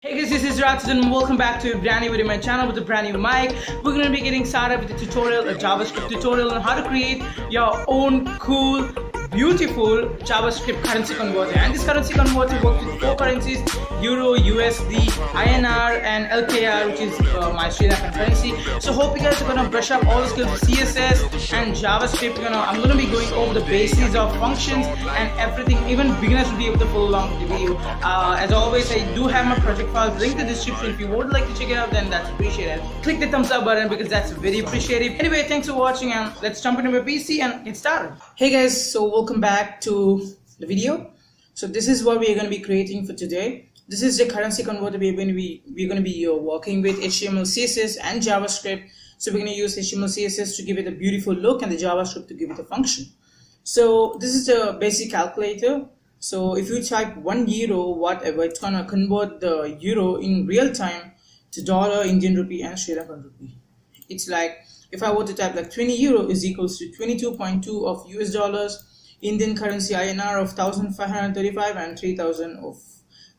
Hey guys, this is Raj and welcome back to a brand new video on my channel with a brand new mic. We're going to be getting started with a tutorial, a JavaScript tutorial on how to create your own cool, beautiful JavaScript currency converter. And this currency converter works with four currencies: Euro, USD, INR and LKR, which is my Sri Lankan currency. So hope you guys are going to brush up all the skills of CSS and JavaScript. I'm going to be going over the basics of functions and everything. Even beginners will be able to follow along with the video. As always, I do have my project files linked in the description. If you would like to check it out, then that's appreciated. Click the thumbs up button because that's very appreciative. Anyway, thanks for watching and let's jump into my PC and get started. Hey guys, so welcome back to the video. So this is what we are going to be creating for today. This is the currency converter we're going to be working with HTML, CSS and JavaScript. So we're going to use HTML, CSS to give it a beautiful look and the JavaScript to give it a function. So this is the basic calculator. So if you type 1 euro, whatever, it's gonna convert the euro in real time to dollar, Indian rupee and Sri Lankan rupee. It's like if I were to type like 20 euro is equals to 22.2 of US dollars, Indian currency INR of 1535 and 3000 of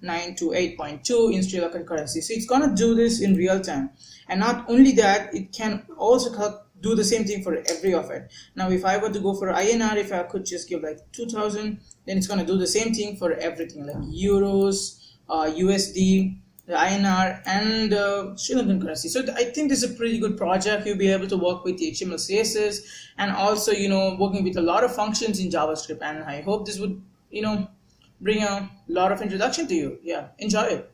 928.2 in Sri Lankan currency. So it's gonna do this in real time. And not only that, it can also do the same thing for every of it. Now if I were to go for INR, if I could just give like 2000, then it's going to do the same thing for everything like euros, USD, the INR and Sri Lankan currency. So I think this is a pretty good project. You'll be able to work with the HTML, CSS and also working with a lot of functions in JavaScript, and I hope this would bring a lot of introduction to you. Yeah, enjoy it.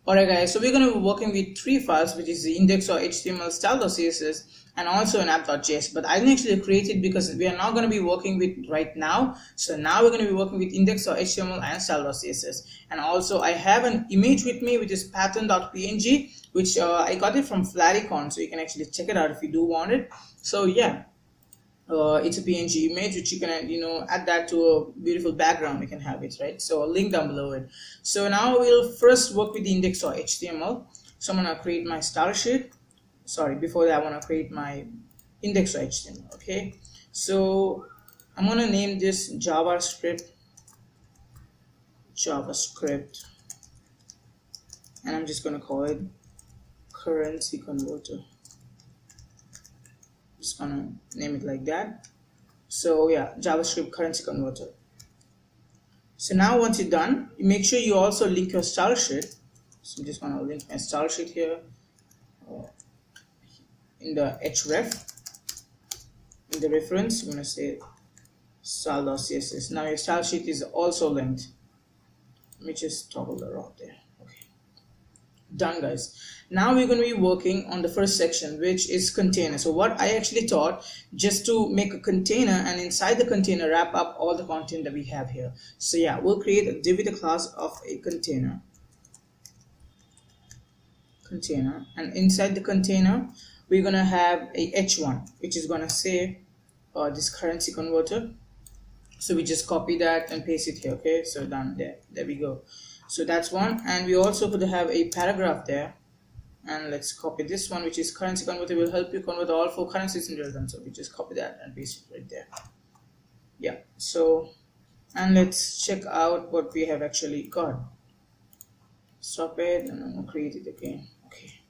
Alright guys, so we're going to be working with three files, which is the index.html, style.css and also an app.js, but I didn't actually create it because we are not going to be working with right now. So now we're going to be working with index.html and style.css, and also I have an image with me which is pattern.png, which I got it from Flaricon, so you can actually check it out if you do want it. So yeah, it's a PNG image which you can add that to a beautiful background. You can have it, right? So a link down below it. So now we'll first work with the index.html. So I'm gonna create my style sheet. Sorry, before that I want to create my index.html. Okay, so I'm gonna name this JavaScript, and I'm just gonna call it currency converter. Just gonna name it like that. So yeah, JavaScript currency converter. So now once you're done, you make sure you also link your style sheet. So I'm just gonna link my style sheet here in the href. In the reference, I'm gonna say style.css. Now your style sheet is also linked. Let me just toggle the route there. Okay, done guys. Now we're going to be working on the first section, which is container. So what I actually thought, just to make a container and inside the container wrap up all the content that we have here. So yeah, we'll create a div with a class of a container, and inside the container we're going to have a h1 which is going to say this currency converter. So we just copy that and paste it here. Okay, so done. There we go. So that's one, and we also could have a paragraph there. And let's copy this one, which is currency converter will help you convert all four currencies in real time. So we just copy that and paste it right there. Yeah, so and let's check out what we have actually got. Stop it, and I'm gonna create it again. Okay,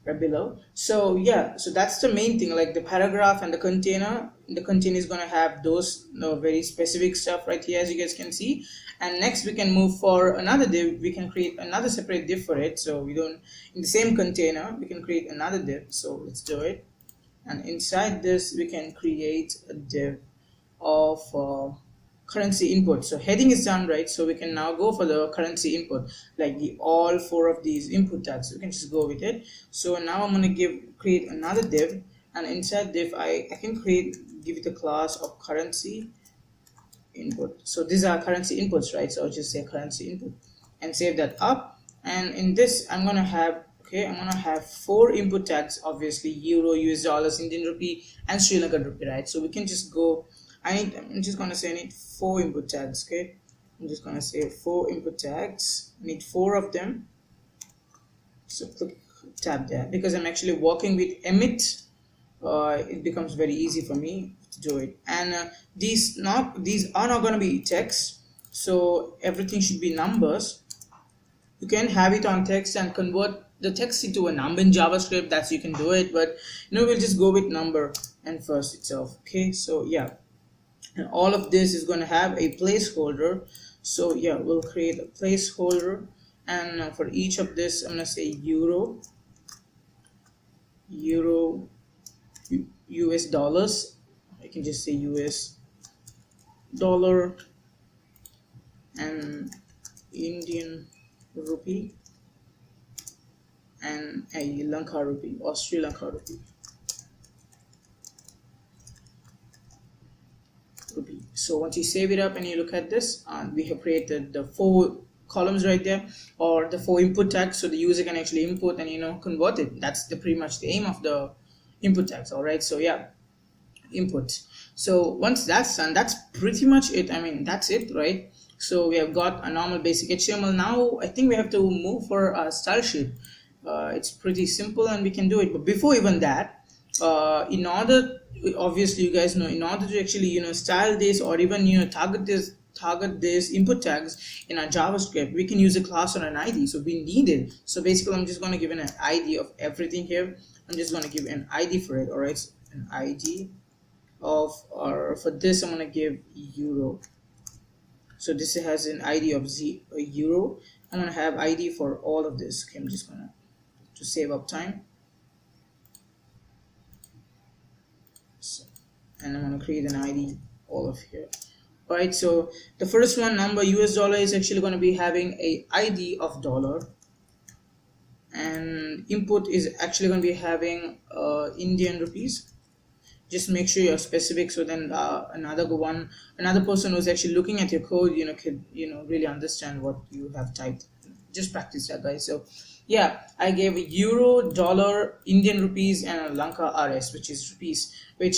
right below. So yeah, so that's the main thing, like the paragraph and the container. The container is gonna have those very specific stuff right here, as you guys can see. And next we can move for another div. We can create another separate div for it, so we don't, in the same container we can create another div. So let's do it, and inside this we can create a div of currency input. So heading is done, right? So we can now go for the currency input, like all four of these input tags. We can just go with it. So now I'm going to create another div, and inside div I can give it a class of currency input. So these are currency inputs, right? So I'll just say currency input and save that up. And in this I'm gonna have four input tags, obviously Euro, US dollars, Indian rupee and Sri Lankan rupee, right? So we can just go, I'm just gonna say I need four input tags. Okay, I'm just gonna say four input tags. I need four of them. So click tab there because I'm actually working with emit. It becomes very easy for me to do it. And these are not going to be text, so everything should be numbers. You can have it on text and convert the text into a number in JavaScript. That's you can do it, but we'll just go with number and first itself. Okay, so yeah, and all of this is going to have a placeholder. So yeah, we'll create a placeholder, and for each of this I'm going to say euro, US dollars. I can just say US dollar, and Indian rupee, and a Lanka rupee or Sri Lanka rupee. So once you save it up and you look at this, we have created the 4 columns right there, or the 4 input tags, so the user can actually input and convert it. That's pretty much the aim of the input tags. All right, so yeah, input. So once that's done, that's pretty much it. I mean, that's it, right? So we have got a normal basic HTML. Now I think we have to move for a style sheet. It's pretty simple and we can do it, but before even that, in order, obviously you guys know, in order to actually style this or even target this input tags in our JavaScript, we can use a class or an ID. So we need it. So basically I'm just going to give an ID of everything here. I'm just going to give an ID for it. All right, so an ID of, or for this I'm going to give euro. So this has an ID of euro. I'm going to have ID for all of this. Okay, I'm just going to save up time. And I'm going to create an ID all of here. Alright, so the first one, number US dollar, is actually going to be having a ID of dollar, and input is actually going to be having Indian rupees. Just make sure you're specific, so then another person who's actually looking at your code could really understand what you have typed. Just practice that, guys. So yeah, I gave euro, dollar, Indian rupees, and Lanka RS, which is rupees,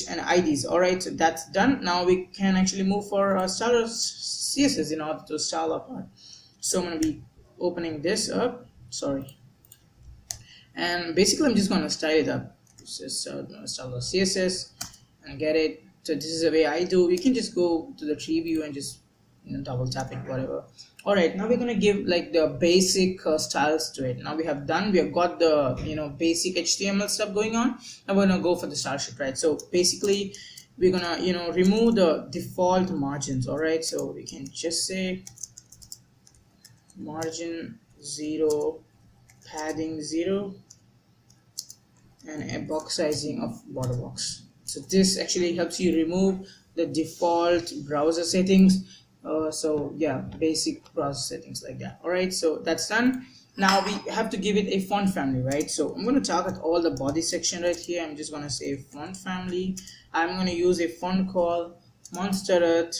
and IDs. All right, so that's done. Now we can actually move for style CSS in order to style our part. So I'm going to be opening this up. Sorry, and basically I'm just going to style it up. Just style the CSS and get it. So this is the way I do. We can just go to the tree view and just double tap it, whatever. All right, now we're going to give like the basic styles to it. Now we have got the basic HTML stuff going on. Now we're going to go for the style sheet, right? So basically we're going to remove the default margins. All right, so we can just say margin 0, padding 0, and a box sizing of border box. So this actually helps you remove the default browser settings. So yeah, basic browser settings like that. All right, so that's done. Now we have to give it a font family, right? So I'm going to target all the body section right here. I'm just going to say font family. I'm going to use a font called Montserrat.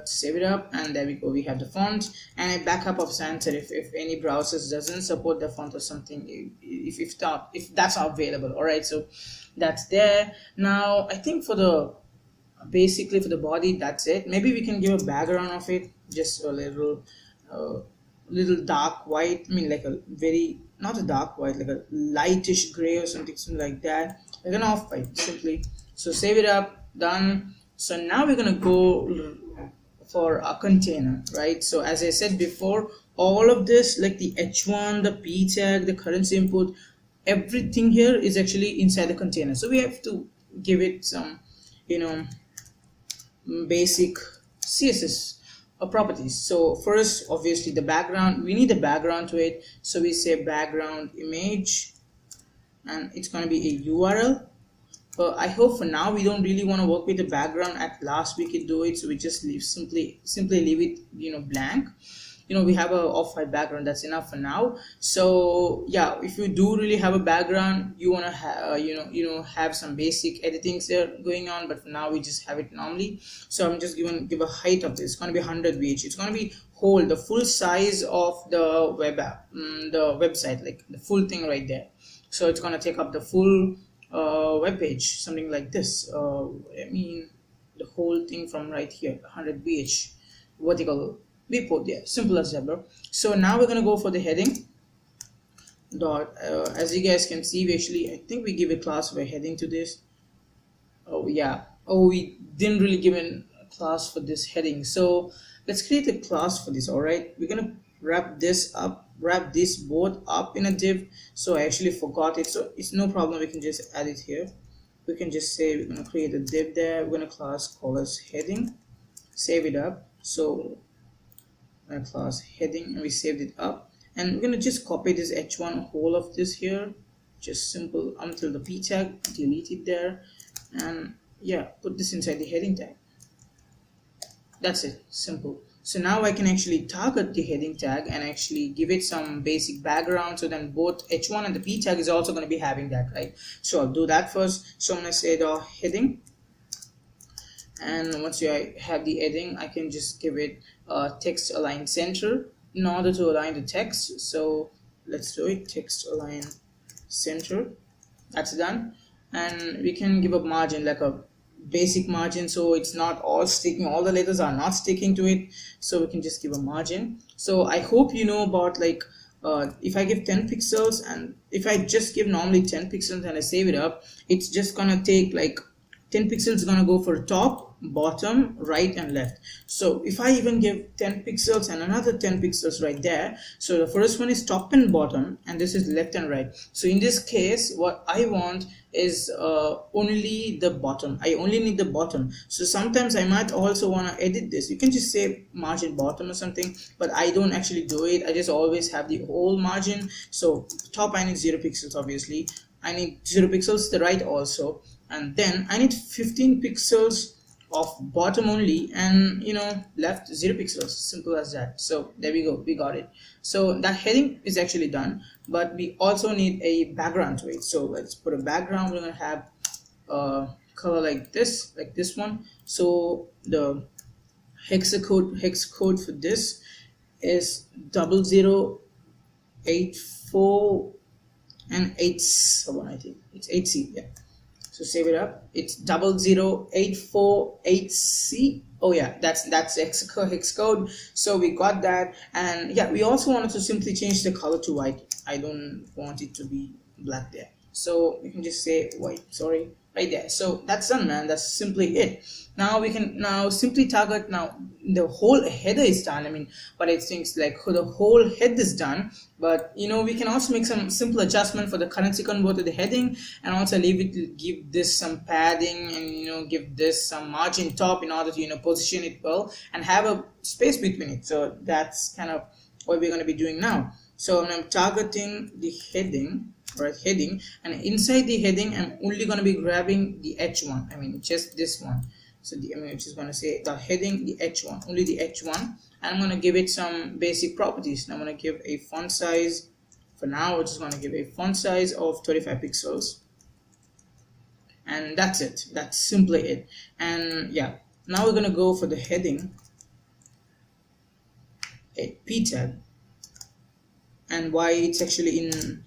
Save it up, and there we go. We have the font and a backup of sans serif if any browsers doesn't support the font or something, if that's not available. All right, so that's there. Now I think basically for the body, that's it. Maybe we can give a background of it, just a little dark white. I mean, like a very, not a dark white, like a lightish gray or something like that, like an off white simply. So save it up, done. So now we're gonna go for a container, right? So as I said before, all of this, like the h1, the p tag, the currency input, everything here is actually inside the container. So we have to give it some basic CSS properties. So first, obviously the background, we need a background to it. So we say background image, and it's going to be a URL. I hope for now we don't really want to work with the background. At last we could do it, so we just simply leave it blank. We have a off-white background, that's enough for now. So yeah, if you do really have a background, you want to have have some basic editings there going on, but for now we just have it normally. So I'm just give a height of this. It's going to be 100 VH. It's going to be the full size of the web app, the website, like the full thing right there. So it's going to take up the full web page, something like this. I mean the whole thing from right here, 100 VH vertical viewport there, simple as that, bro. So now we're gonna go for the heading dot. As you guys can see, I think we give a class of a heading to this. Oh yeah, we didn't really give a class for this heading. So let's create a class for this. All right, we're gonna wrap this both up in a div. So I actually forgot it, so it's no problem, we can just add it here. We can just say we're gonna create a div there. We're gonna class call as heading, save it up. So a class heading, and we saved it up, and we're gonna just copy this h1 whole of this here, just simple until the p tag, delete it there, and yeah, put this inside the heading tag. That's it, simple. So now I can actually target the heading tag and actually give it some basic background, so then both h1 and the p tag is also going to be having that, right? So I'll do that first. So I'm going to say the heading, and once I have the heading, I can just give it text align center in order to align the text. So let's do it, text align center. That's done, and we can give a margin, like a basic margin, so it's not all sticking, all the letters are not sticking to it, so we can just give a margin. So I hope you know about, like, if I give 10 pixels, and if I just give normally 10 pixels and I save it up, it's just gonna take like 10 pixels gonna go for top, bottom, right and left. So if I even give 10 pixels and another 10 pixels right there, so the first one is top and bottom, and this is left and right. So in this case, what I want is only the bottom. I only need the bottom. So sometimes I might also want to edit this. You can just say margin bottom or something, but I don't actually do it. I just always have the whole margin. So top, I need 0 pixels, obviously. I need 0 pixels the right also, and then I need 15 pixels of bottom only, and left 0 pixels. Simple as that. So there we go, we got it. So that heading is actually done, but we also need a background to it. So let's put a background. We're gonna have a color like this one. So the hex code for this is 0084 and 87. I think it's 8C. Yeah. So save it up. It's 00848C. Oh yeah, that's hex code. So we got that, and yeah, we also wanted to simply change the color to white. I don't want it to be black there, so we can just say white. Sorry, right there. So that's done, man. That's simply it. Now we can simply target. Now the whole header is done. I mean, but it thinks like the whole head is done, but we can also make some simple adjustment for the currency convert to the heading, and also give this some padding, and give this some margin top in order to position it well and have a space between it. So that's kind of what we're going to be doing now. So I'm targeting the heading, right, heading, and inside the heading I'm only going to be grabbing the h1. I mean, just this one. So I'm just going to say the heading, the h1, only the h1, and I'm going to give it some basic properties. And I'm going to give a font size. For now, we're just going to give a font size of 35 pixels, and that's it. That's simply it. And yeah, now we're going to go for the heading, a p tag, and why it's actually in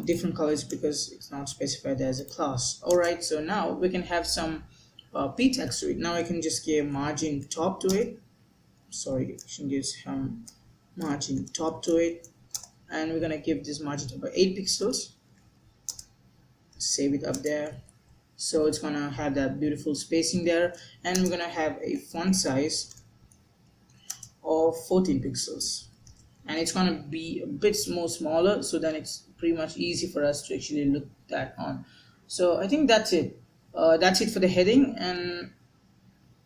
different colors, because it's not specified as a class. All right, so now we can have some p tags to it. Now I can just give margin top to it. Sorry, I should give some margin top to it, and we're gonna give this margin top by 8 pixels. Save it up there. So it's gonna have that beautiful spacing there, and we're gonna have a font size of 14 pixels, and it's gonna be a bit more smaller, so then it's pretty much easy for us to actually look that on. So I think that's it. That's it for the heading, and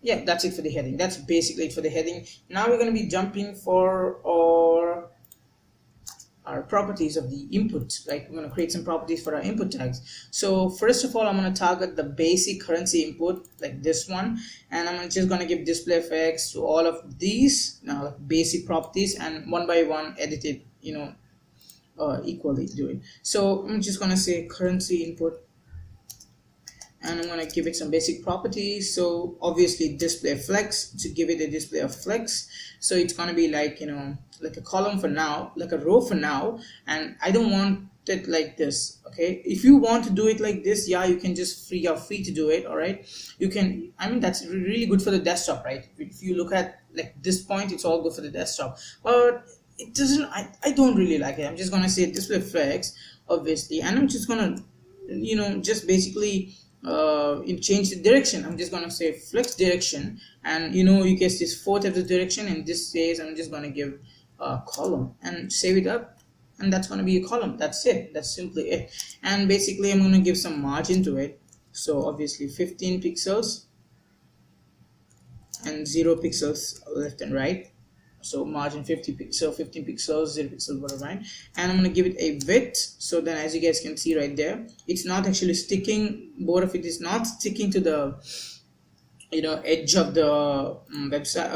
yeah, that's it for the heading. That's basically it for the heading. Now we're going to be jumping for our properties of the input. Like, we're going to create some properties for our input tags. So first of all, I'm going to target the basic currency input, like this one, and I'm just going to give display effects to all of these now basic properties, and one by one edit it, equally do it. So I'm just going to say currency input, and I'm going to give it some basic properties. So obviously display flex, to give it a display of flex. So it's going to be like like a column for now, like a row for now, and I don't want it like this. Okay, if you want to do it like this, yeah, you can just you're free to do it. All right, you can, I mean, that's really good for the desktop, right? If you look at like this point, it's all good for the desktop, but it doesn't, I don't really like it. I'm just going to say display flex, obviously, and I'm just going to just basically change the direction. I'm just gonna say flex direction, and you guess this 4 types of direction, and this says I'm just gonna give a column and save it up, and that's gonna be a column. That's it. That's simply it. And basically I'm gonna give some margin to it. So obviously 15 pixels and 0 pixels left and right. So margin 15 pixels, 0 pixels, whatever, right? And I'm going to give it a width. So then, as you guys can see right there, it's not actually sticking. Both of it is not sticking to the edge of the website,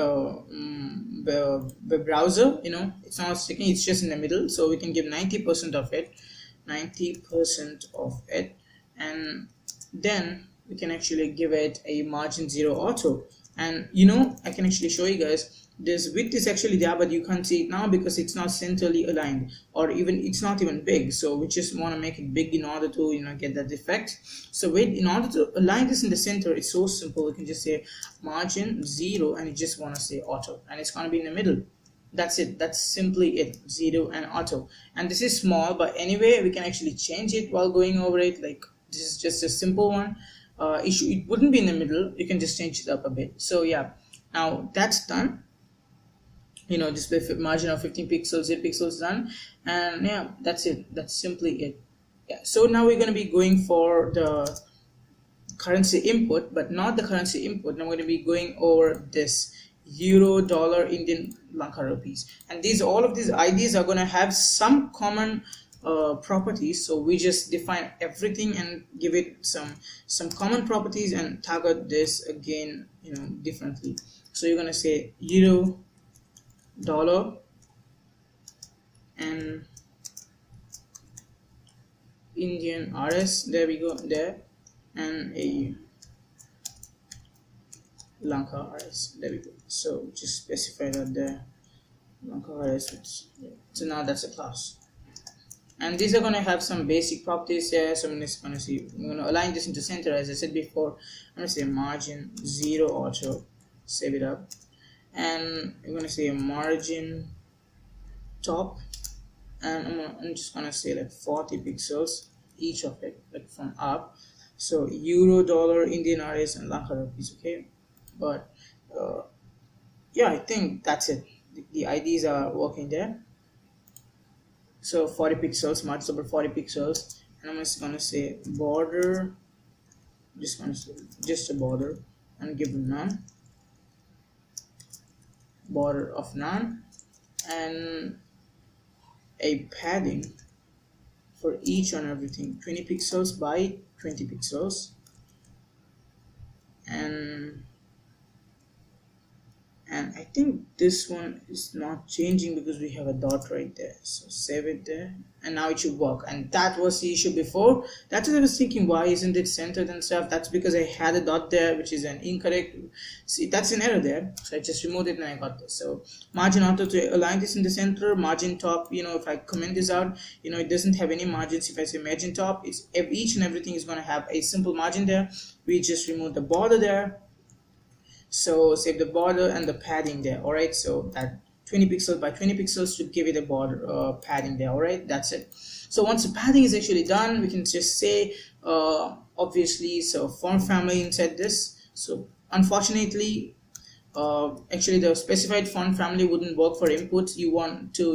web browser. It's not sticking. It's just in the middle. So we can give 90% of it, 90% of it, and then we can actually give it a margin 0 auto. And I can actually show you guys. This width is actually there, but you can't see it now because it's not centrally aligned, or even it's not even big. So we just want to make it big in order to get that effect. So in order to align this in the center, it's so simple. We can just say margin 0, and you just want to say auto, and it's going to be in the middle. That's it. That's simply it. 0 and auto. And this is small, but anyway, we can actually change it while going over it. Like, this is just a simple one. It wouldn't be in the middle. You can just change it up a bit. So yeah, now that's done. Display margin of 15 pixels, 0 pixels done, and yeah, that's it. That's simply it. Yeah. So now we're going to be going for the currency input, but not the currency input. Now we're going to be going over this euro, dollar, Indian, Lanka rupees, and all of these IDs are going to have some common properties. So we just define everything and give it some common properties and target this again differently. So you're going to say euro, dollar, and Indian RS, there we go, there, and a Lanka RS, there we go. So just specify that there, Lanka RS. So now that's a class, and these are going to have some basic properties here. So I'm just going to see, I'm going to align this into center. As I said before, I'm going to say margin 0 auto, save it up, and I'm going to say margin top, and I'm just going to say like 40 pixels each of it, like from up. So euro, dollar, Indian RS, and Lanka rupees. Okay, but yeah, I think that's it. The IDs are working there. So 40 pixels, margin over 40 pixels, and I'm just going to say border, just going to say just a border, and give none, border of none, and a padding for each and everything, 20 pixels by 20 pixels, and I think this one is not changing because we have a dot right there. So save it there, and now it should work. And that was the issue before. That's what I was thinking, why isn't it centered and stuff? That's because I had a dot there, which is an incorrect. See, that's an error there, so I just removed it and I got this. So margin auto to align this in the center, margin top, if I comment this out, it doesn't have any margins. If I say margin top, it's each and everything is going to have a simple margin there. We just remove the border there. So save the border and the padding there. All right, so that 20 pixels by 20 pixels to give it a border padding there. All right, that's it. So once the padding is actually done, we can just say obviously, so font family inside this. So unfortunately, actually the specified font family wouldn't work for inputs. You want to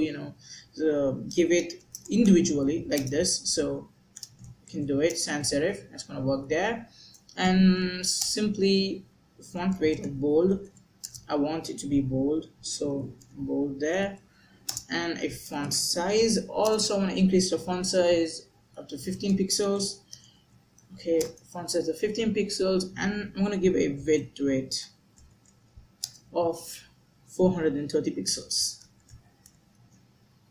give it individually like this. So you can do it sans serif. That's going to work there. And simply font weight of bold, I want it to be bold, so bold there. And a font size, also I want to increase the font size up to 15 pixels. Okay, font size of 15 pixels, and I'm going to give a width to it of 430 pixels.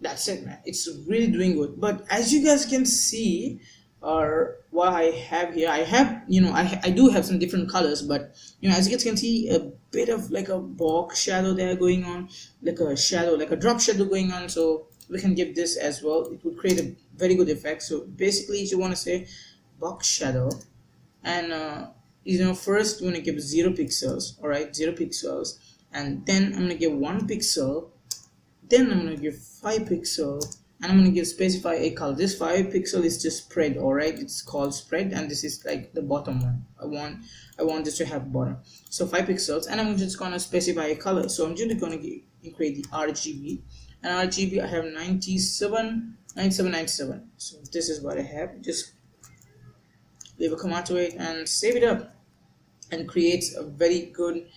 That's it, man. It's really doing good. But as you guys can see, or what I have here, I have I do have some different colors, but as you guys can see, a bit of like a box shadow there going on, like a shadow, like a drop shadow going on. So we can give this as well. It would create a very good effect. So basically you want to say box shadow, and first you want to give 0 pixels. All right, 0 pixels, and then I'm going to give 1 pixel, then I'm going to give 5 pixel, and I'm going to give specify a color. This 5 pixel is just spread, all right, it's called spread, and this is like the bottom one. I want this to have bottom, so 5 pixels, and I'm just going to specify a color. So I'm just going to create the RGB, and RGB I have 97. So this is what I have. Just leave a comma to it and save it up, and creates a very good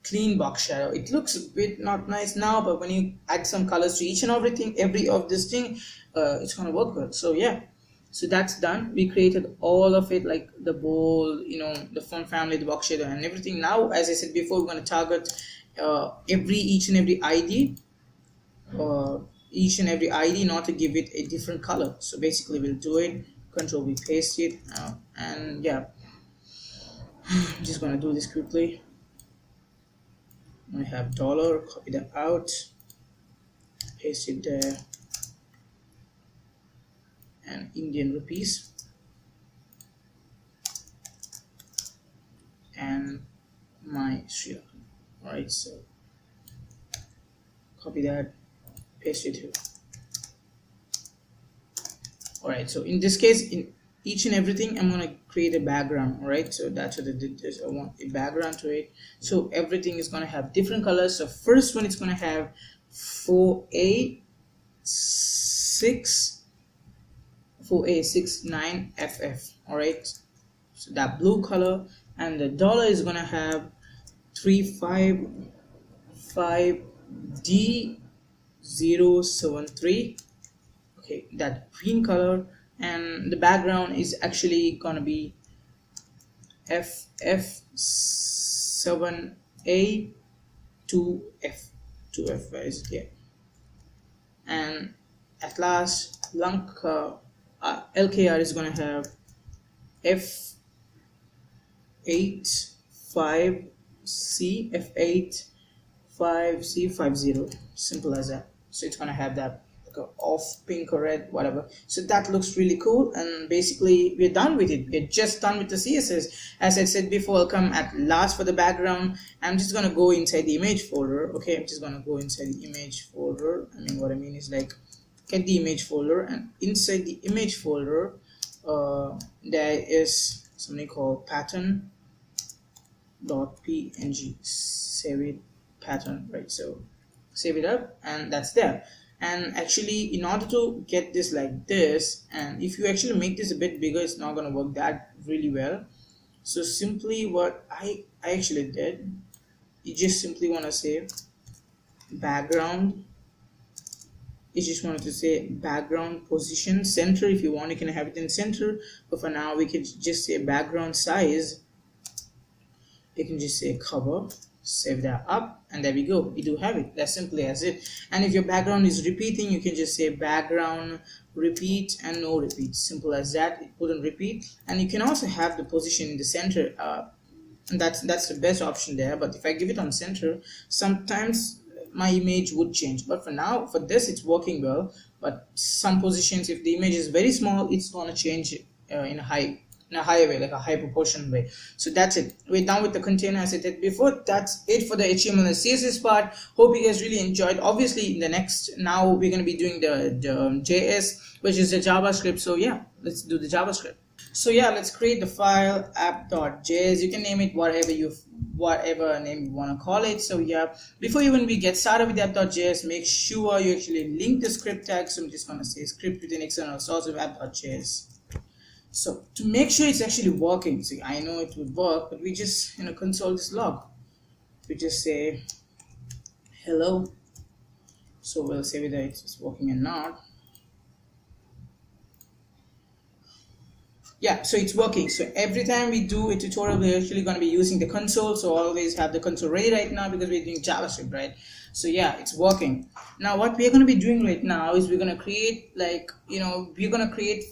clean box shadow. It looks a bit not nice now, but when you add some colors to each and every of this thing, it's gonna work good. So yeah, so that's done. We created all of it, like the bold, you know, the font family, the box shadow and everything. Now, as I said before, we're going to target each and every ID not to give it a different color. So basically we'll do it, control V, paste it, and yeah, I'm just gonna do this quickly. I have dollar, copy that out, paste it there, and Indian rupees, and my Sri Lanka. Alright, so copy that, paste it here. Alright, so in this case, in each and everything, I'm gonna create a background. Alright, so that's what I did. This, I want a background to it, so everything is gonna have different colors. So first one, it's gonna have 4A69FF. Alright, so that blue color, and the dollar is gonna have 355D073. Okay, that green color, and the background is actually gonna be FF7A2F. Where is it here? And at last, LKR is gonna have F85C50. Simple as that. So it's gonna have that off pink or red, whatever. So that looks really cool, and basically we're done with it. We're just done with the CSS. As I said before, I'll come at last for the background. I'm just gonna go inside the image folder. Okay, I'm just gonna go inside the image folder. What I mean is, like, get the image folder, and inside the image folder there is something called pattern.png. save it, pattern, right? So save it up, and that's there. And actually, in order to get this like this, and if you actually make this a bit bigger, it's not going to work that really well. So simply what I actually did, you just simply want to say background. You just wanted to say background position center. If you want, you can have it in center, but for now we can just say background size. You can just say cover, save that up, and there we go. We do have it. That's simply as it. And if your background is repeating, you can just say background repeat and no repeat. Simple as that. It wouldn't repeat. And you can also have the position in the center, and that's the best option there. But if I give it on center, sometimes my image would change. But for now, for this, it's working well. But some positions, if the image is very small, it's going to change in a higher way, like a high proportion way. So that's it. We're done with the container, as I said before. That's it for the HTML and CSS part. Hope you guys really enjoyed. Obviously, in the next, now we're going to be doing the JS, which is the JavaScript. So yeah, let's do the JavaScript. So yeah, let's create the file app.js. You can name it whatever name you want to call it. So yeah, before we get started with app.js, make sure you actually link the script tag. So I'm just going to say script with an external source of app.js. So to make sure it's actually working, see, I know it would work, but we just console this log. We just say hello. So we'll say whether it's working or not. Yeah, so it's working. So every time we do a tutorial, we're actually going to be using the console. So always have the console ready right now because we're doing JavaScript, right? So yeah, it's working. Now what we're going to be doing right now is we're going to create, like, we're going to create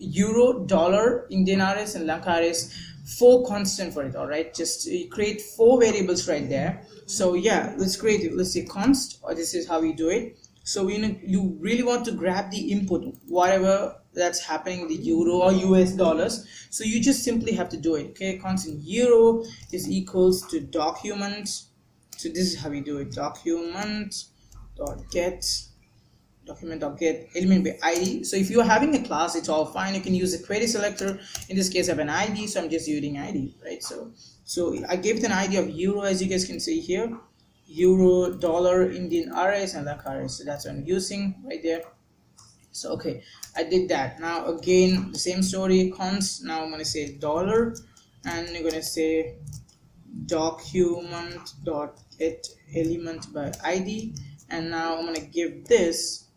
Euro, dollar, Indian RS, and Lanka RS, 4 constant for it. All right, just create 4 variables right there. So yeah, let's create it. Let's say const, or this is how we do it. So you really want to grab the input, whatever that's happening, the euro or US dollars. So you just simply have to do it. Okay, constant euro is equals to document. So this is how we do it. Document dot get document.get element by id. So if you are having a class, it's all fine, you can use the query selector. In this case I have an id, so I'm just using id, right? So I gave it an id of euro, as you guys can see here, euro, dollar, Indian RS, and lakh RS. So that's what I'm using right there. So okay, I did that. Now again, the same story, const. Now I'm going to say dollar, and you're going to say document dot get element by id, and now I'm going to give this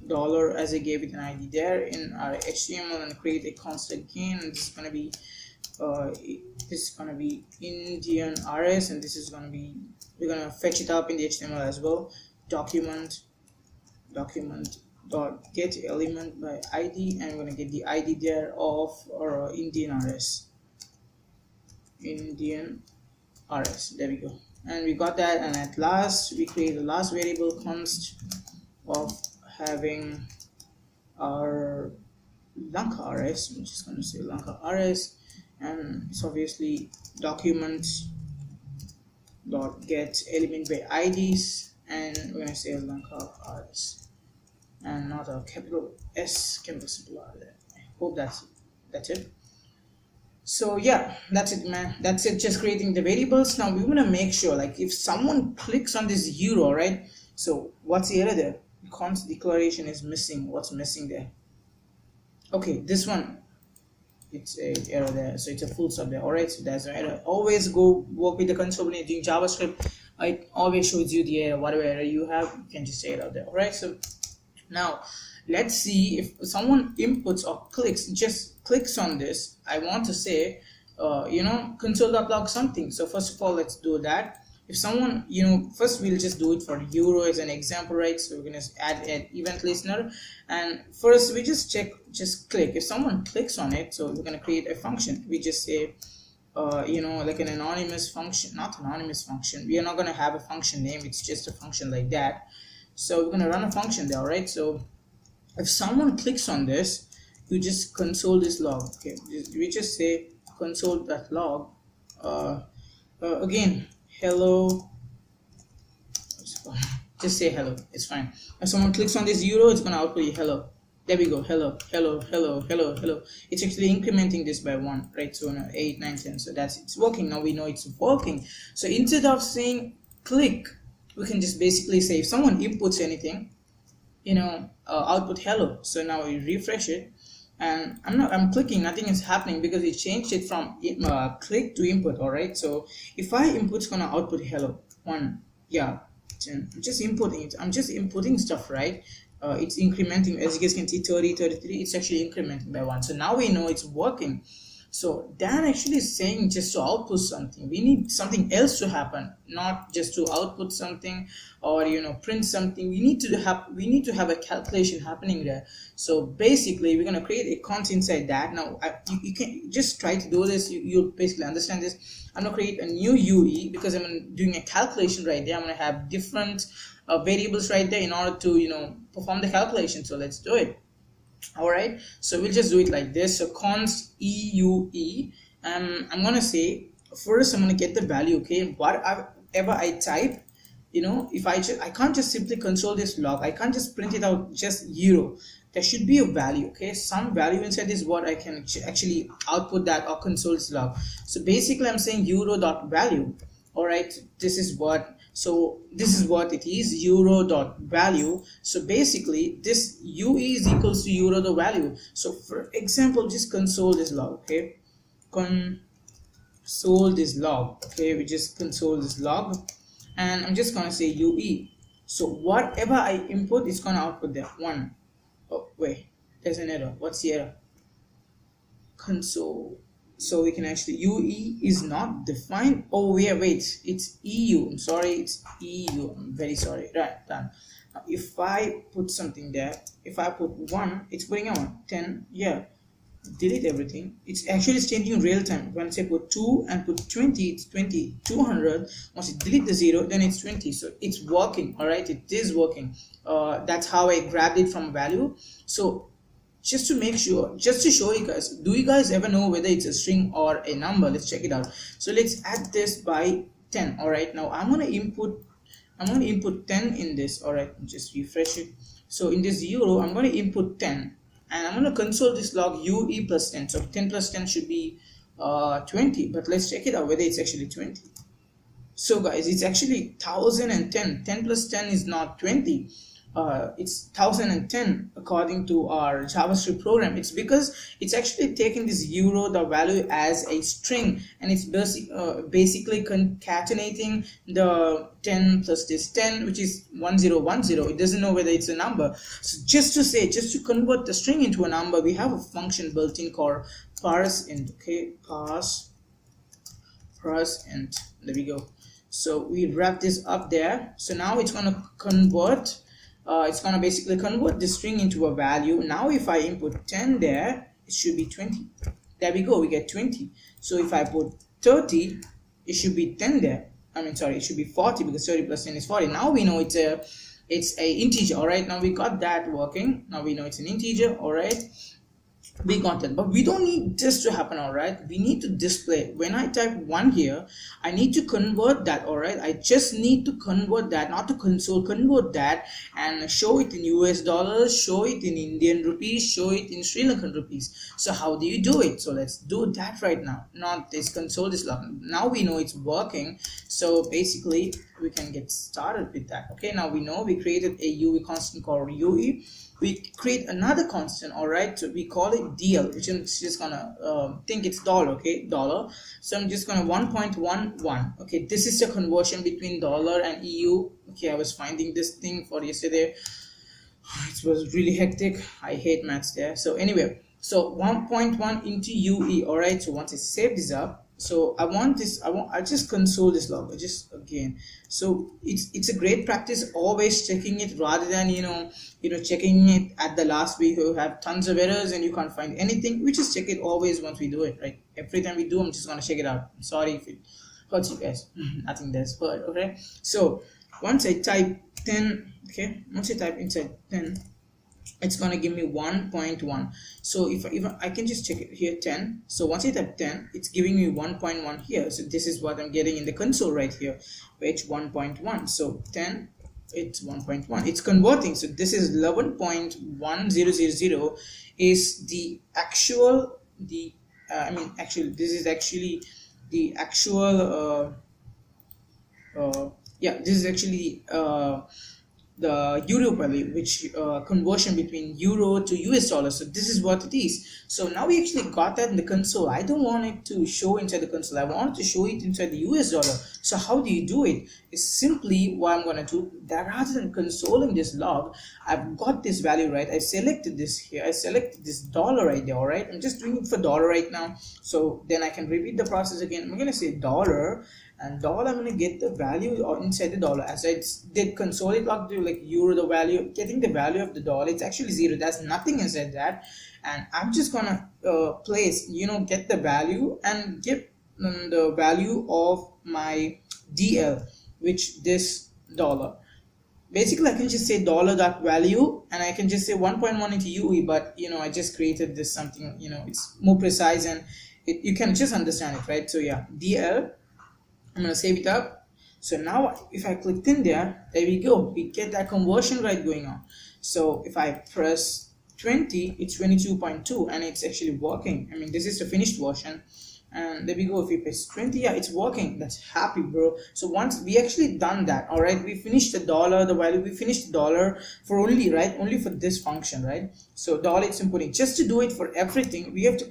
dollar as I gave it an id there in our HTML, and create a const again, and this is going to be Indian RS, and this is going to be, we're going to fetch it up in the HTML as well, document dot get element by id, and we're going to get the id there of our Indian RS. There we go, and we got that. And at last we create the last variable, const of having our Lanka RS. I'm just going to say Lanka RS, and it's obviously document dot get element by IDs, and we're going to say Lanka RS, and not a capital S, capital simple R there. I hope that's it. So yeah, that's it, man. That's it, just creating the variables. Now we want to make sure, like, if someone clicks on this euro, right? So what's the error there? Const declaration is missing. What's missing there? Okay, this one, it's a error there, so it's a full stop there. All right, so that's an error. Always go work with the console when you're doing JavaScript. It always shows you the error. Whatever error you have, you can just say it out there. All right, so now let's see if someone inputs or just clicks on this. I want to say console.log something. So first of all, let's do that. If someone, first we'll just do it for euro as an example, right? So we're gonna add an event listener, and first we just click. If someone clicks on it, so we're gonna create a function. We just say like an anonymous function, not anonymous function. We are not gonna have a function name, it's just a function like that. So we're gonna run a function there. All right, so if someone clicks on this, you just console this log. Okay, we just say console.log again, hello. Just say hello, it's fine. If someone clicks on this euro, it's gonna output you hello. There we go, hello. It's actually incrementing this by 1, right? So 8, 9, 10. So it's working. Now we know it's working. So instead of saying click, we can just basically say if someone inputs anything, output hello. So now we refresh it, and I'm clicking, nothing is happening because we changed it from click to input. All right, so if I input, it's gonna output hello 1. Yeah, I'm just inputting it. I'm just inputting stuff, right? It's incrementing, as you guys can see, 30, 33. It's actually incrementing by 1. So now we know it's working. So Dan actually is saying just to output something. We need something else to happen, not just to output something or print something. We need to have a calculation happening there. So basically we're going to create a const inside that. Now you can just try to do this. You'll basically understand this. I'm going to create a new UE because I'm doing a calculation right there. I'm going to have different variables right there in order to perform the calculation. So let's do it. All right, so we'll just do it like this. So const EUE, I'm gonna say first I'm gonna get the value. Okay, whatever I type, if I can't just simply console this log. I can't just print it out just euro. There should be a value. Okay, some value inside is what I can actually output that or console this log. So basically I'm saying euro.value. all right, this is what it is, euro.value. So basically this UE is equals to euro the value. So for example, just console this log. Okay, console this log. Okay, we just console this log, and I'm just gonna say UE. So whatever I input is gonna output there 1. Oh wait, there's an error. What's the error? Console. So we can actually, UE is not defined. Oh yeah, wait, it's EU. I'm sorry, it's EU. I'm very sorry. Right, done. Now, if I put something there, if I put 1, it's putting on 10. Yeah, delete everything. It's actually changing in real time. Once I put 2 and put 20, it's 20. 200. Once you delete the 0, then it's 20. So it's working. All right, it is working. That's how I grabbed it from value. So just to make sure, just to show you guys, do you guys ever know whether it's a string or a number? Let's check it out. So let's add this by 10. All right, now I'm gonna input 10 in this. All right, just refresh it. So in this euro, I'm going to input 10, and I'm going to console this log UE plus 10. So 10 plus 10 should be 20, but let's check it out whether it's actually 20. So guys, it's actually 1010. 10 plus 10 is not 20. It's 1010 according to our JavaScript program. It's because it's actually taking this euro, the value, as a string, and it's basically concatenating the 10 plus this 10, which is 1010. It doesn't know whether it's a number. So just to convert the string into a number, we have a function built in called parseInt. Okay, parseInt. There we go. So we wrap this up there. So now it's going to convert. It's going to basically convert the string into a value. Now if I input 10 there, it should be 20. There we go, we get 20. So if I put 30, it should be 10 there. I mean, sorry, it should be 40 because 30 plus 10 is 40. Now we know it's a integer. All right, now we got that working. Now we know it's an integer. All right, we got that, but we don't need this to happen. All right, we need to display. When I type 1 here, I need to convert that. All right, I just need to convert that, not to console, convert that and show it in US dollars, show it in Indian rupees, show it in Sri Lankan rupees. So how do you do it? So let's do that right now. Not this console, this log. Now we know it's working, so basically we can get started with that. Okay, now we know we created a UE constant called UE. We create another constant. All right, so we call it DL, which is just gonna think it's dollar. Okay, dollar. So I'm just gonna 1.11. okay, this is the conversion between dollar and EU. Okay, I was finding this thing for yesterday. It was really hectic. I hate maths there. So anyway, so 1.1 into UE. All right, so once I save this up, so I just console this log just again. So it's a great practice always checking it rather than checking it at the last week. You have tons of errors and you can't find anything. We just check it always once we do it, right? Every time we do, I'm just gonna check it out. I'm sorry if it hurts you guys. Nothing does hurt. Okay, so once I type 10, okay, once I type inside 10, it's gonna give me 1.1. so if I can just check it here, 10. So once I type 10, it's giving me 1.1 here. So this is what I'm getting in the console right here, which 1.1. so 10, it's 1.1. It's converting. So this is 11.1000 is the actual this is actually the actual this is actually the euro value, which conversion between euro to US dollar. So this is what it is. So now we actually got that in the console. I don't want it to show inside the console. I want to show it inside the US dollar. So how do you do it? It's simply what I'm going to do, that rather than consoling this log, I've got this value, right? I selected this here. I selected this dollar right there. All right, I'm just doing it for dollar right now. So then I can repeat the process again. I'm going to say dollar, and dollar, I'm going to get the value inside the dollar. As I did console it log to like euro, the value, getting the value of the dollar, it's actually 0. There's nothing inside that. And I'm just gonna place, get the value and get the value of my DL, which this dollar. Basically I can just say dollar.value, and I can just say 1.1 into UE, but I just created this something, it's more precise, and you can just understand it, right? So yeah, DL, I'm gonna save it up. So now if I click in there we go, we get that conversion right going on. So if I press 20, it's 22.2, and it's actually working. I mean, this is the finished version, and there we go. If we press 20, yeah, it's working. That's happy, bro. So once we actually done that, all right, we finished the dollar, the value, we finished the dollar for only for this function, right? So dollar, it's inputting. Just to do it for everything, we have to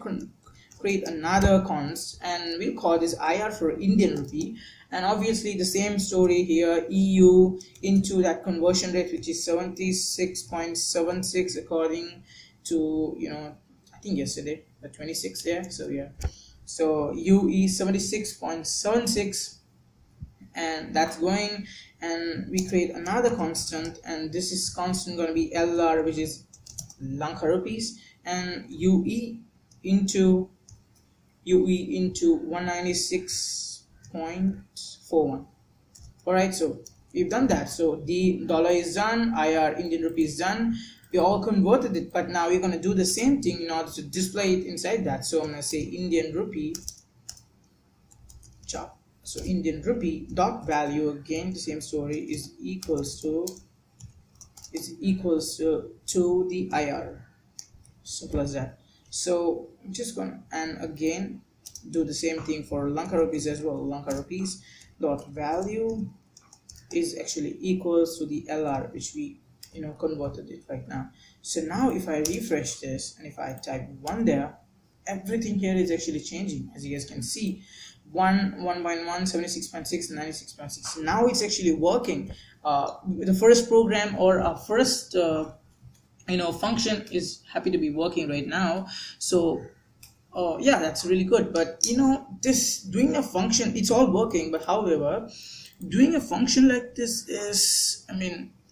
create another const, and we'll call this IR for Indian rupee. And obviously the same story here, EU into that conversion rate, which is 76.76 according to I think yesterday, the 26 there. So yeah, so UE 76.76, and that's going, and we create another constant, and this is constant going to be LR, which is Lanka rupees, and UE into 196.41. all right, so we've done that. So the dollar is done, IR Indian rupee is done, we all converted it, but now we're going to do the same thing in order to display it inside that. So I'm going to say Indian rupee chop. So Indian rupee dot value, again the same story, is equals to is equals to the IR. Simple as that. So I'm just gonna, and again do the same thing for Lanka rupees as well. Lanka rupees dot value is actually equals to the LR, which we converted it right now. So now if I refresh this and if I type 1 there, everything here is actually changing, as you guys can see. 1.1, 76.6, 96.6. Now it's actually working. The first program or our first function is happy to be working right now. So yeah, that's really good. But this doing a function, it's all working, but however, doing a function like this is,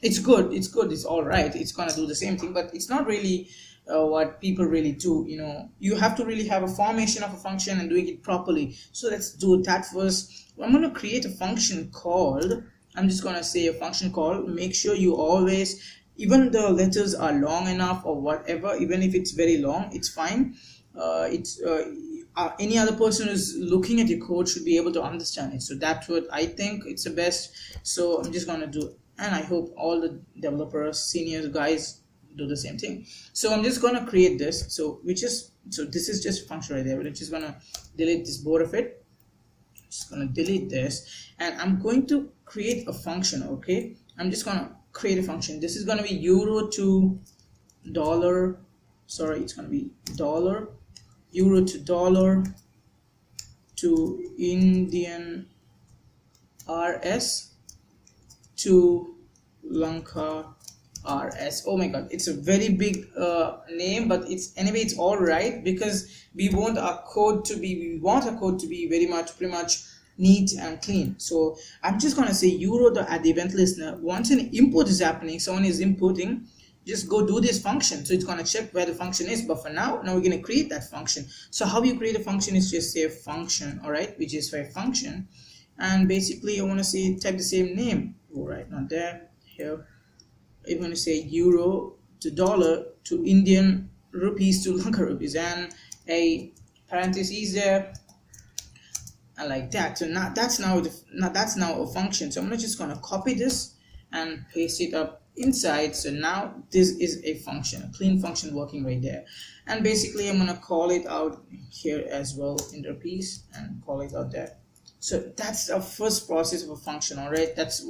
it's good, it's all right, it's gonna do the same thing, but it's not really what people really do. You have to really have a formation of a function and doing it properly. So let's do that first. I'm going to create a function called, I'm just going to say a function called, make sure you always, even the letters are long enough or whatever, even if it's very long, it's fine. Any other person who's looking at your code should be able to understand it. So that's what I think it's the best. So I'm just going to do, and I hope all the developers, seniors, guys do the same thing. So I'm just going to create this. So this is just a function right there. We're just going to delete this board of it. Just going to delete this, and I'm going to create a function. Okay, I'm just going to create a function. This is going to be euro to dollar. Sorry, it's going to be dollar, euro to dollar to Indian RS to Lanka RS. Oh my god, it's a very big name, but it's all right, because we want our code to be pretty much neat and clean. So I'm just going to say euro at the event listener. Once an import is happening, someone is inputting, just go do this function. So it's going to check where the function is. But for now we're going to create that function. So how you create a function is just say a function, all right, which is for a function. And basically I want to say type the same name. All right, not there, here. I'm going to say euro to dollar to Indian rupees to Lanka rupees, and a parentheses there, and like that. So now that's now a function. So I'm just going to copy this and paste it up inside. So now this is a function, a clean function working right there. And basically I'm going to call it out here as well in rupees and call it out there. So that's the first process of a function. All right, that's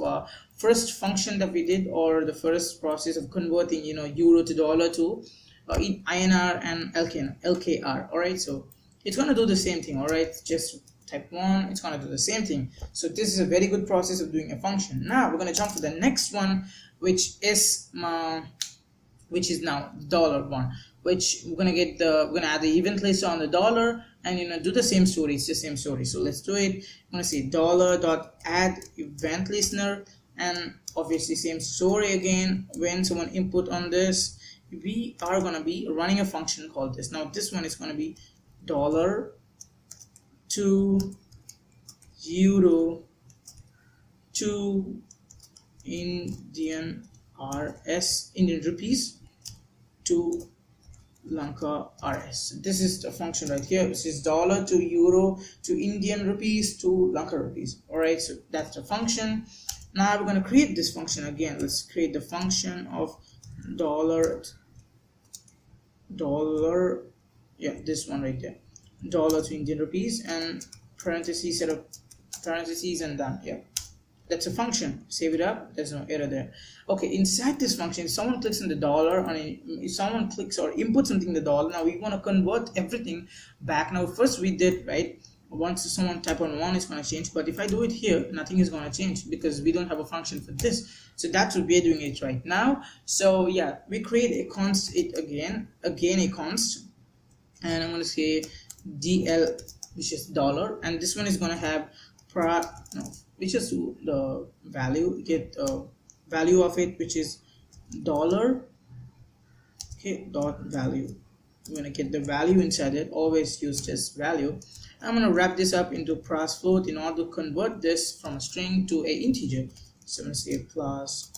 first function that we did, or the first process of converting euro to dollar to in INR and LKR. All right, so it's going to do the same thing. All right, just type 1, it's going to do the same thing. So this is a very good process of doing a function. Now we're going to jump to the next one, which is now dollar one, which we're going to add the event list on the dollar, and do the same story. It's the same story. So let's do it. I'm going to say $.add event listener, and obviously same story again. When someone input on this, we are going to be running a function called this. Now this one is going to be dollar to euro to Indian rupees to Lanka RS. This is the function right here. This is dollar to euro to Indian rupees to Lanka rupees. All right, so that's the function. Now we're going to create this function again. Let's create the function of dollar, yeah, this one right there, dollar to Indian rupees, and parentheses, set up parentheses, and done. Yeah, that's a function. Save it up. There's no error there. Okay, inside this function, if someone clicks on the dollar, if someone clicks or inputs something in the dollar, now we want to convert everything back. Now first we did, right, once someone type on 1, it's going to change, but if I do it here, nothing is going to change because we don't have a function for this. So that's what we're doing it right now. So yeah, we create a const, again a const, and I'm going to say DL, which is dollar, and this one is going to have which is the value, get value of it, which is dollar, okay, dot value. I'm going to get the value inside it. Always use just value. I'm going to wrap this up into plus float in order to convert this from a string to a integer. So I'm going to say plus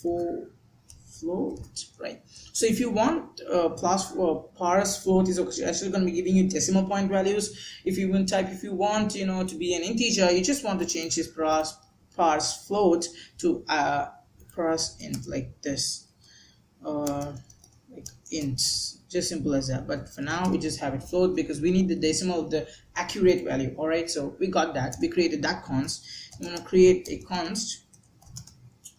4 float, right? So if you want parse float is actually going to be giving you decimal point values. If you want to be an integer, you just want to change this parse float to parse int like this, like ints, just simple as that. But for now we just have it float because we need the decimal of the accurate value. All right, so we got that, we created that const. I'm going to create a const,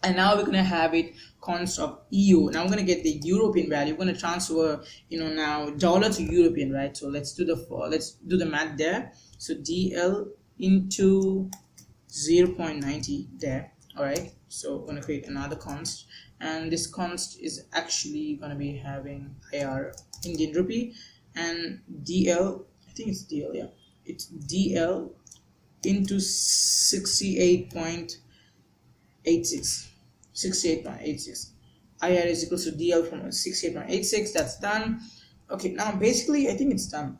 and now we're going to have it const of EU. Now I'm going to get the European value. We're going to transfer, now dollar to European, right? So let's do the math there. So DL into 0.90 there. All right, so we're going to create another const, and this const is actually going to be having IR Indian rupee, and DL, I think it's DL, yeah, it's DL into 68.86. IR is equal to DL from 68.86. That's done. Okay, now basically I think it's done.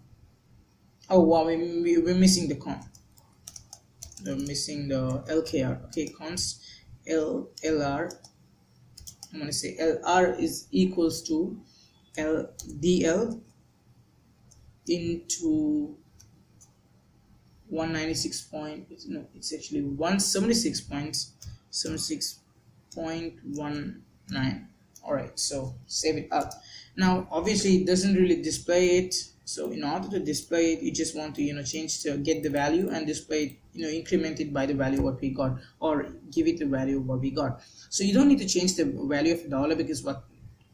Oh wow, we're missing the we're missing the LKR. Okay, const LR. I'm gonna say LR is equals to DL into 196 point, no, it's actually 176.19. All right, so save it up. Now obviously it doesn't really display it, so in order to display it, you just want to change to get the value and display it, increment it by the value what we got, or give it the value what we got. So you don't need to change the value of dollar because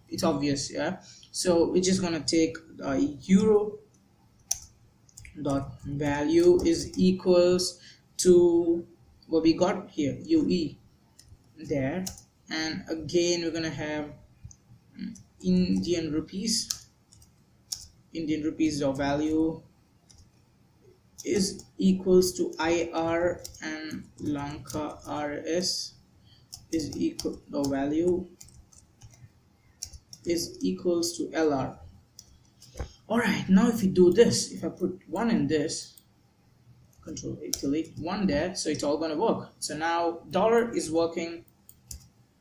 it's obvious, yeah. So we're just gonna take euro dot value is equals to what we got here, UE there, and again we're gonna have Indian rupees dot value is equals to IR, and Lanka RS is equal, the value is equals to LR. All right, now if you do this, if I put 1 in this, Control A, delete 1 there, so it's all going to work. So now dollar is working,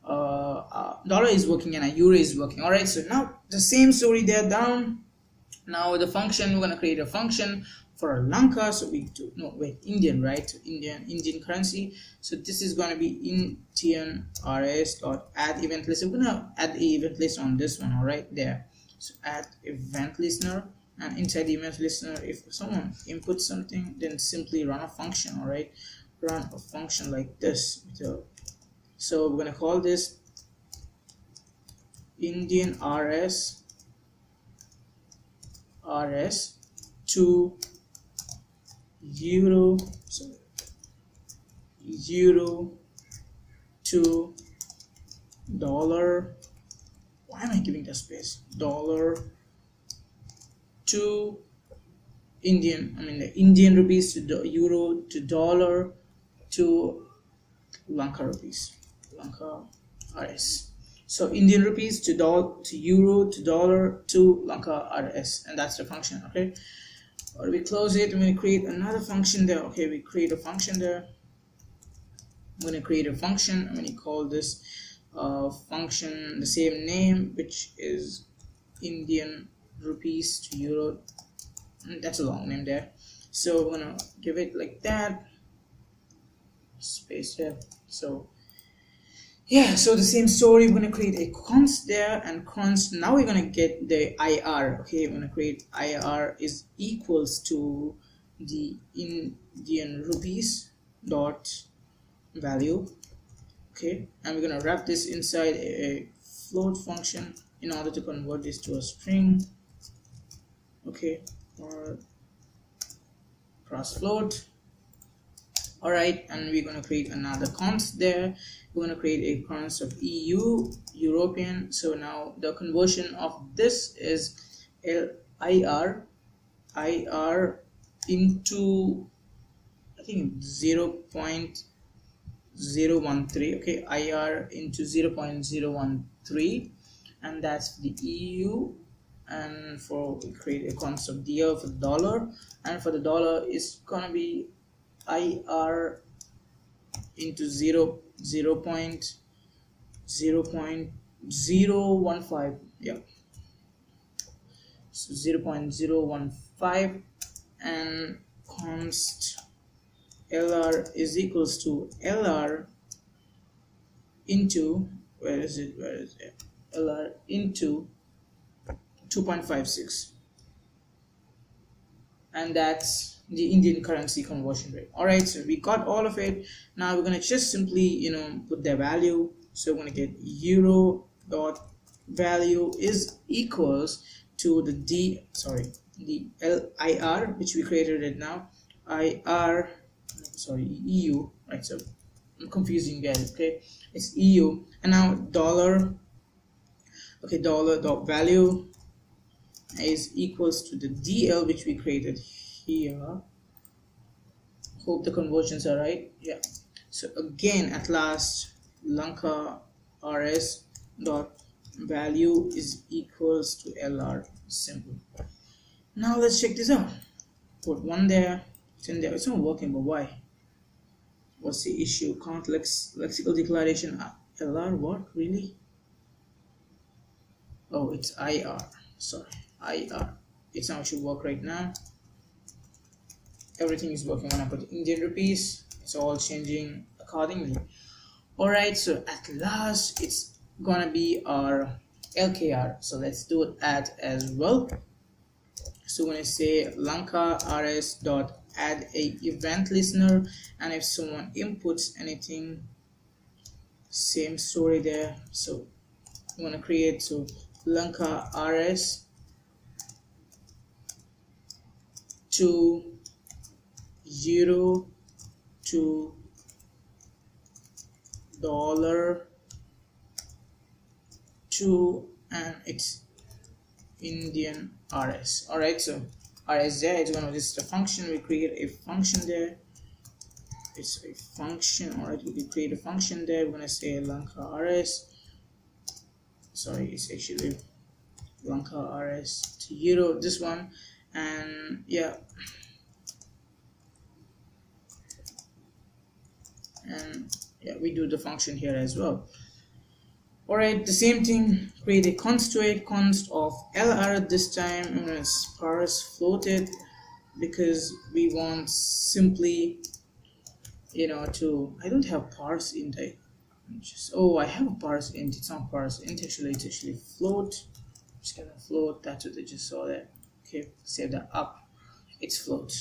and a euro is working. All right, so now the same story there down. Now the function, we're going to create a function for Lanka. So Indian, right? So Indian currency. So this is going to be Indian rs dot add event list. We're going to add the event list on this one. All right, there. So add event listener, and inside the event listener, if someone inputs something, then simply run a function. All right, run a function like this. So we're going to call this Indian rs to euro to dollar. Why am I giving that space? Dollar to the Indian rupees to euro to dollar to Lanka rupees, Lanka RS. So Indian rupees to euro to dollar to Lanka RS, and that's the function. Okay, or we close it. I'm going to create another function there. Okay, we create a function there. I'm going to create a function. I'm going to call this function the same name, which is Indian rupees to euro. That's a long name there, so we're gonna give it like that, space there. So yeah, so the same story, we're gonna create a const there, and const, now we're gonna get the IR. Okay, we're gonna create IR is equals to the Indian rupees dot value. Okay, and we're gonna wrap this inside a float function in order to convert this to a string. Okay, or cross float. All right, and we're going to create another const there. We're going to create a const of EU, European. So now the conversion of this is IR into, I think, 0.013. okay, IR into 0.013, and that's the EU. And we create a const of DL for the dollar, and for the dollar is gonna be IR into 0.015. Yeah, so 0.015, and const LR is equals to LR into where is it, LR into 2.56, and that's the Indian currency conversion rate. All right, so we got all of it. Now we're gonna just simply put their value. So we're gonna get euro dot value is equals to the the LIR, which we created it now, EU, right? So I'm confusing guys. Okay, it's EU, and now dollar dot value is equals to the DL, which we created here. Hope the conversions are right. Yeah. So again, at last, Lanka RS dot value is equals to LR. Simple. Now let's check this out. Put one there. It's in there. It's not working, but why? What's the issue? Count lexical declaration. LR what? Really? Oh, it's IR. Sorry, IR. It's now should work right now. Everything is working. When I put Indian rupees, it's all changing accordingly. Alright, so at last it's gonna be our LKR. So let's do that as well. So when I say Lanka RS dot add a event listener, and if someone inputs anything, same story there. So I'm gonna create Lanka RS to euro to dollar to, and it's Indian RS. All right, so RS there is gonna just a function. We create a function there. It's a function. All right, we create a function there. We're gonna say Lanka RS. Sorry, it's actually Lanka RS to euro, this one, and yeah, we do the function here as well. All right, the same thing, create a const to it, const of LR. This time I'm going to parse float it because we want simply to, I don't have parse int. I have a parse int. It's not parse int, actually it's actually float. I'm just gonna float. That's what I just saw there. Okay, save that up. It's float.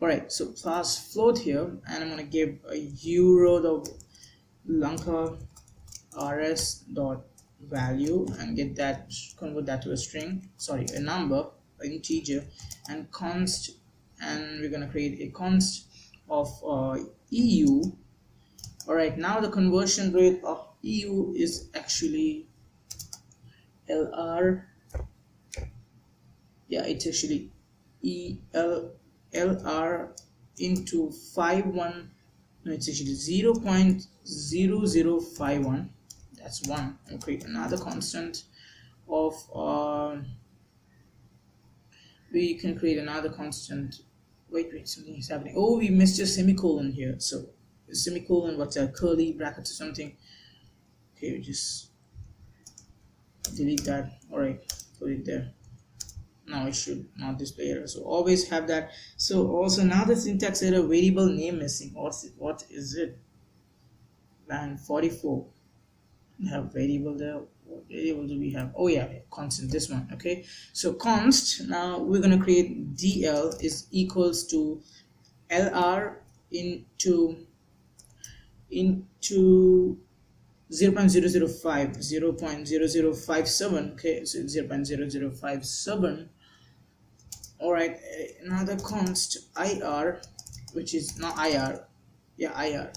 All right, so class float here, and I'm gonna give a euro the Lanka RS dot value and get that, convert that to a string, sorry, a number, an integer, and const, and we're gonna create a const of EU. All right, now the conversion rate of EU is actually LR. Yeah, it's actually LR into 51. No, it's actually 0.0051. That's one. And create another constant of we can create another constant. Wait, something is happening. Oh, we missed a semicolon here. So a semicolon, what's a curly bracket or something. Okay, we just delete that. All right, put it there. Now it should not display error, so always have that. So also now the syntax error, variable name missing. What is it? Line 44. We have variable there. What variable do we have? Oh yeah, constant, this one. Okay, so const, now we're going to create DL is equals to LR into 0.005, okay, so 0.0057. all right, another const IR, which is not IR, yeah, IR,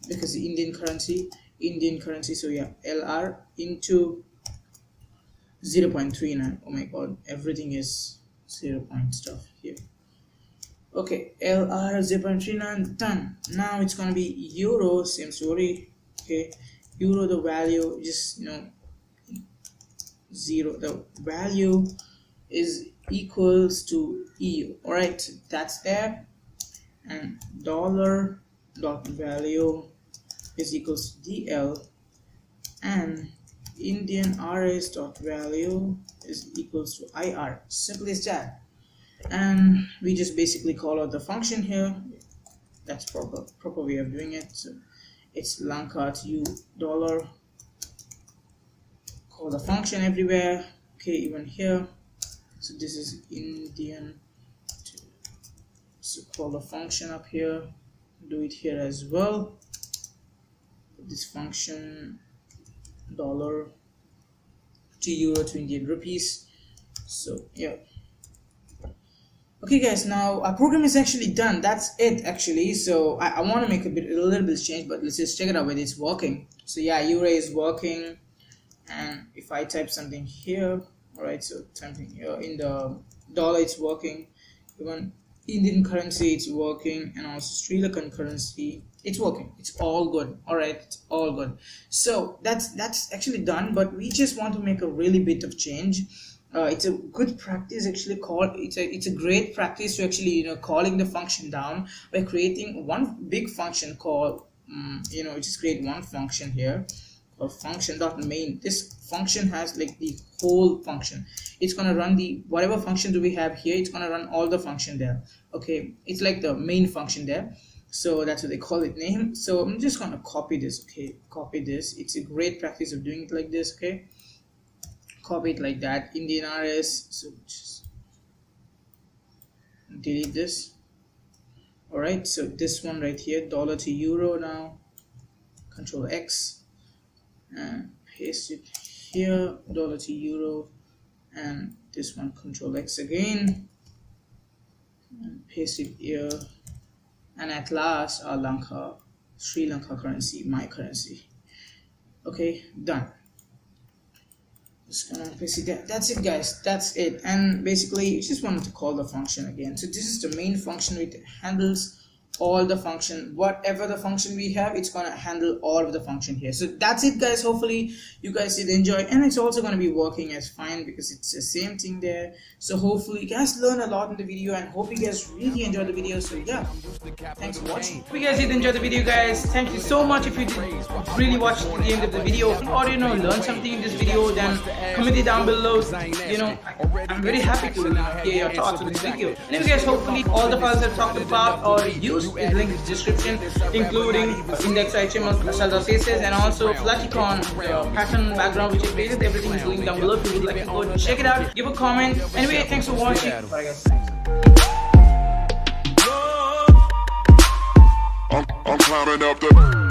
because the Indian currency, so yeah, LR into 0.39. oh my god, everything is 0 point stuff here. Okay, LR 0.39, done. Now it's gonna be euro, same story. Okay, euro, the value just 0, the value is equals to EU. All right, that's there. And dollar dot value is equals to DL, and Indian RS dot value is equals to IR. Simple as that. And we just basically call out the function here. That's proper way of doing it. So it's Lanka to dollar call the function everywhere. Okay, even here. So this is Indian. So call the function up here. Do it here as well. This function dollar to euro to Indian rupees. So yeah. Okay guys, now our program is actually done. That's it actually. So I want to make a little bit change, but let's just check it out whether it's working. So yeah, euro is working, and if I type something here, alright, so something here in the dollar, it's working. Even Indian currency, it's working, and also Sri Lankan currency, it's working. It's all good. Alright, it's all good. So that's actually done, but we just want to make a really bit of change. It's a good practice actually. It's a great practice to actually calling the function down by creating one big function called just create one function here called function.main. This function has like the whole function. It's gonna run the whatever function do we have here. It's gonna run all the function there. Okay, it's like the main function there. So that's what they call it name. So I'm just gonna copy this. Okay, copy this. It's a great practice of doing it like this. Okay, copy it like that. Indian RS. So just delete this. Alright, so this one right here, dollar to euro now. Control X and paste it here, dollar to euro, and this one Control X again and paste it here, and at last our Sri Lanka currency, my currency. Okay, done. Just gonna paste it there. That's it guys, that's it. And basically you just wanted to call the function again. So this is the main function which handles all the function. Whatever the function we have, it's gonna handle all of the function here. So that's it guys. Hopefully you guys did enjoy, and it's also gonna be working as fine because it's the same thing there. So hopefully you guys learn a lot in the video, and hope you guys really enjoyed the video. So yeah, thanks for watching. If you guys did enjoy the video guys, thank you so much. If you did really watch to the end of the video, or learn something in this video, then comment it down below. I'm very happy to hear your thoughts on this video. And if you guys, hopefully all the files I've talked about or used is linked in the description, including index.html, CSS, and also Flaticon pattern background which is created. Everything is linked down below if you would like to go check it out. Give a comment. Anyway, thanks for watching. Bye guys. I'm climbing up the